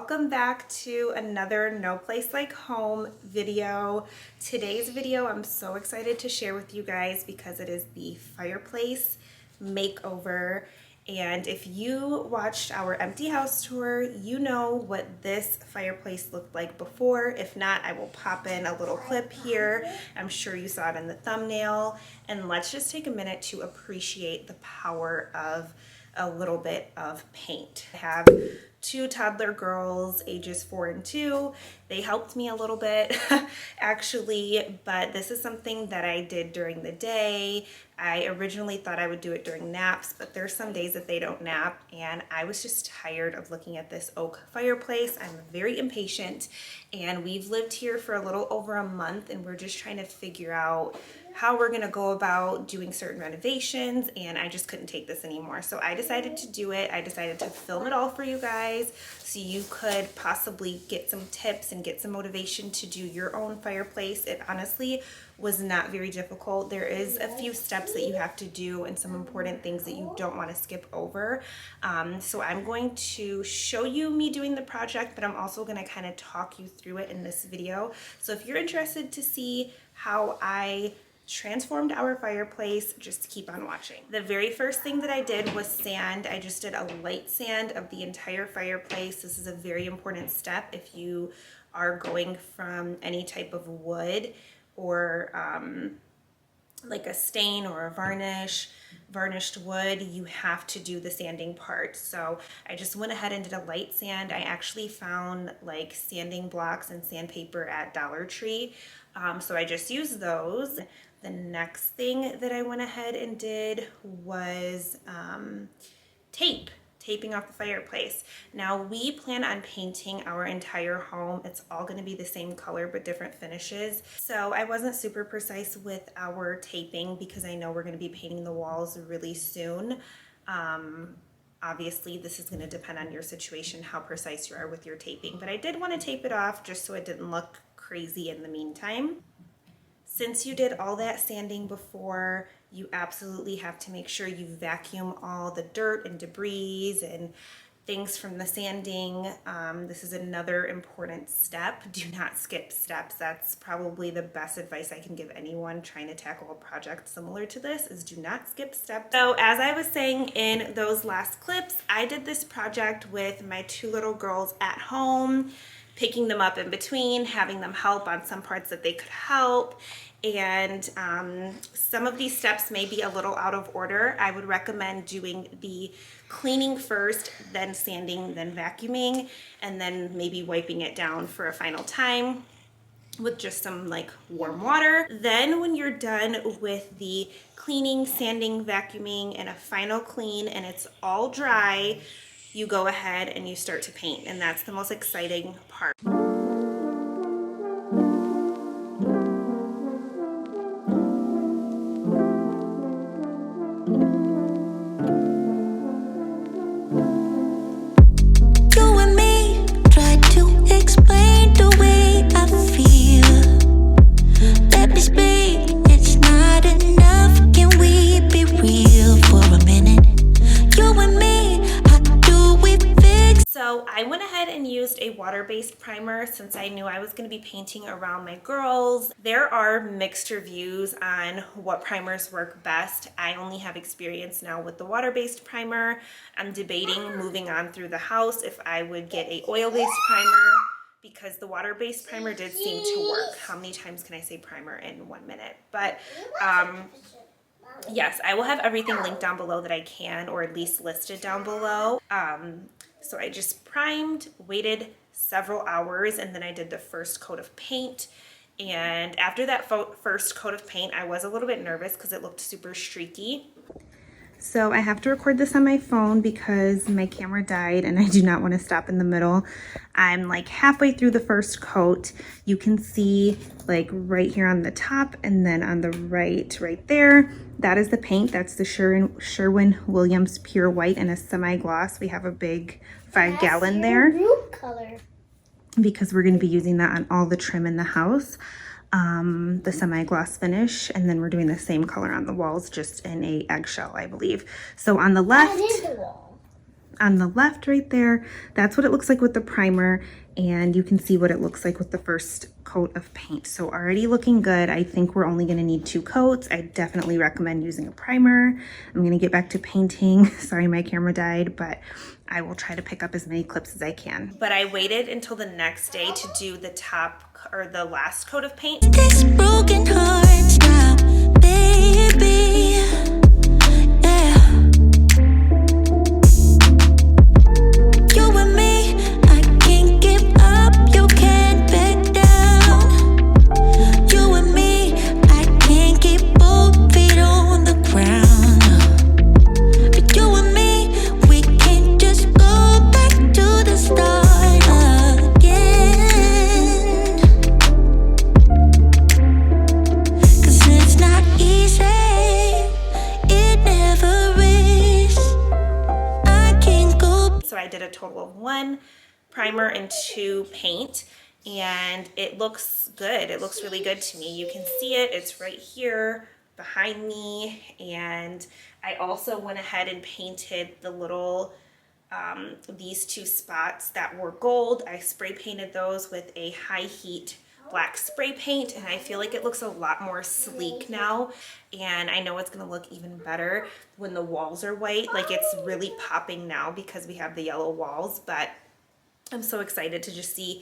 welcome back to another No Place Like Home video. Today's video I'm so excited to share with you guys because it is the fireplace makeover. And if you watched our empty house tour, you know what this fireplace looked like before. If not, I will pop in a little clip here. I'm sure you saw it in the thumbnail. And let's just take a minute to appreciate the power of a little bit of paint. I have two toddler girls, ages 4 and 2. They helped me a little bit actually, but this is something that I did during the day. I originally thought I would do it during naps, but there's some days that they don't nap, and I was just tired of looking at this oak fireplace. I'm very impatient, and we've lived here for a little over a month, and we're just trying to figure out how we're gonna go about doing certain renovations, and I just couldn't take this anymore. So I decided to do it. I decided to film it all for you guys so you could possibly get some tips and get some motivation to do your own fireplace. It honestly was not very difficult. There is a few steps that you have to do and some important things that you don't want to skip over. So I'm going to show you me doing the project, but I'm also going to kind of talk you through it in this video. So if you're interested to see how I transformed our fireplace, just keep on watching. The very first thing that I did was sand. I just did a light sand of the entire fireplace. This is a very important step if you are going from any type of wood or like a stain or a varnished wood. You have to do the sanding part. So I just went ahead and did a light sand. I actually found like sanding blocks and sandpaper at Dollar Tree. So I just used those. The next thing that I went ahead and did was taping off the fireplace. Now we plan on painting our entire home. It's all gonna be the same color but different finishes. So I wasn't super precise with our taping because I know we're gonna be painting the walls really soon. Obviously this is gonna depend on your situation, how precise you are with your taping, but I did wanna tape it off just so it didn't look crazy in the meantime. Since you did all that sanding before, you absolutely have to make sure you vacuum all the dirt and debris and things from the sanding. This is another important step. Do not skip steps. That's probably the best advice I can give anyone trying to tackle a project similar to this, is do not skip steps. So as I was saying in those last clips, I did this project with my two little girls at home, picking them up in between, having them help on some parts that they could help. And some of these steps may be a little out of order. I would recommend doing the cleaning first, then sanding, then vacuuming, and then maybe wiping it down for a final time with just some like warm water. Then when you're done with the cleaning, sanding, vacuuming, and a final clean and it's all dry, you go ahead and you start to paint, and that's the most exciting part. I went ahead and used a water-based primer since I knew I was going to be painting around my girls. There are mixed reviews on what primers work best. I only have experience now with the water-based primer. I'm debating moving on through the house if I would get a oil-based primer, because the water-based primer did seem to work. How many times can I say primer in 1 minute? But yes, I will have everything linked down below that I can, or at least listed down below. So I just primed, waited several hours, and then I did the first coat of paint. And after that first coat of paint, I was a little bit nervous because it looked super streaky. So I have to record this on my phone because my camera died and I do not want to stop in the middle. I'm like halfway through the first coat. You can see like right here on the top, and then on the right there, that is the paint. That's the Sherwin Williams Pure White in a semi-gloss. We have a big 5-gallon there color, because we're going to be using that on all the trim in the house. The semi-gloss finish, and then we're doing the same color on the walls, just in a eggshell, I believe. So on the left, that is the wall. on the left right there, that's what it looks like with the primer, and you can see what it looks like with the first coat of paint. So already looking good. I think we're only gonna need 2 coats. I definitely recommend using a primer. I'm gonna get back to painting. Sorry, my camera died, but I will try to pick up as many clips as I can. But I waited until the next day to do the top or the last coat of paint. This broken heart now, baby. Yeah. You and me, I can't give up. You can't back down. You and me, I can't keep both feet on the ground. But you and me, we can't just go back to the start again. 'Cause it's not easy, it never is. I can't go. So I did a total of 1 primer and 2 paint, and it looks good. It looks really good to me. You can see it. It's right here behind me. And I also went ahead and painted the little these 2 spots that were gold. I spray painted those with a high heat black spray paint, and I feel like it looks a lot more sleek now, and I know it's gonna look even better when the walls are white. Like, it's really popping now because we have the yellow walls, but I'm so excited to just see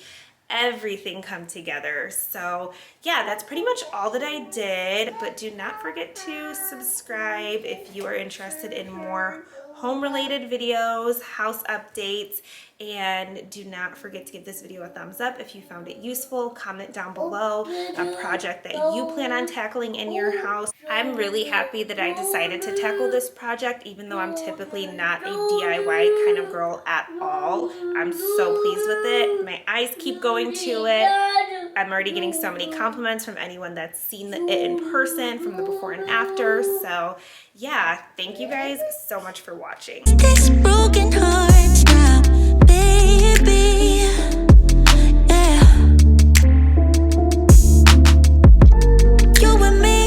everything come together. So yeah, that's pretty much all that I did, but do not forget to subscribe if you are interested in more home related videos, house updates, and do not forget to give this video a thumbs up if you found it useful. Comment down below a project that you plan on tackling in your house. I'm really happy that I decided to tackle this project, even though I'm typically not a DIY kind of girl at all. I'm so pleased with it. My eyes keep going to it. I'm already getting so many compliments from anyone that's seen it in person, from the before and after. So yeah, thank you guys so much for watching. This broken heart.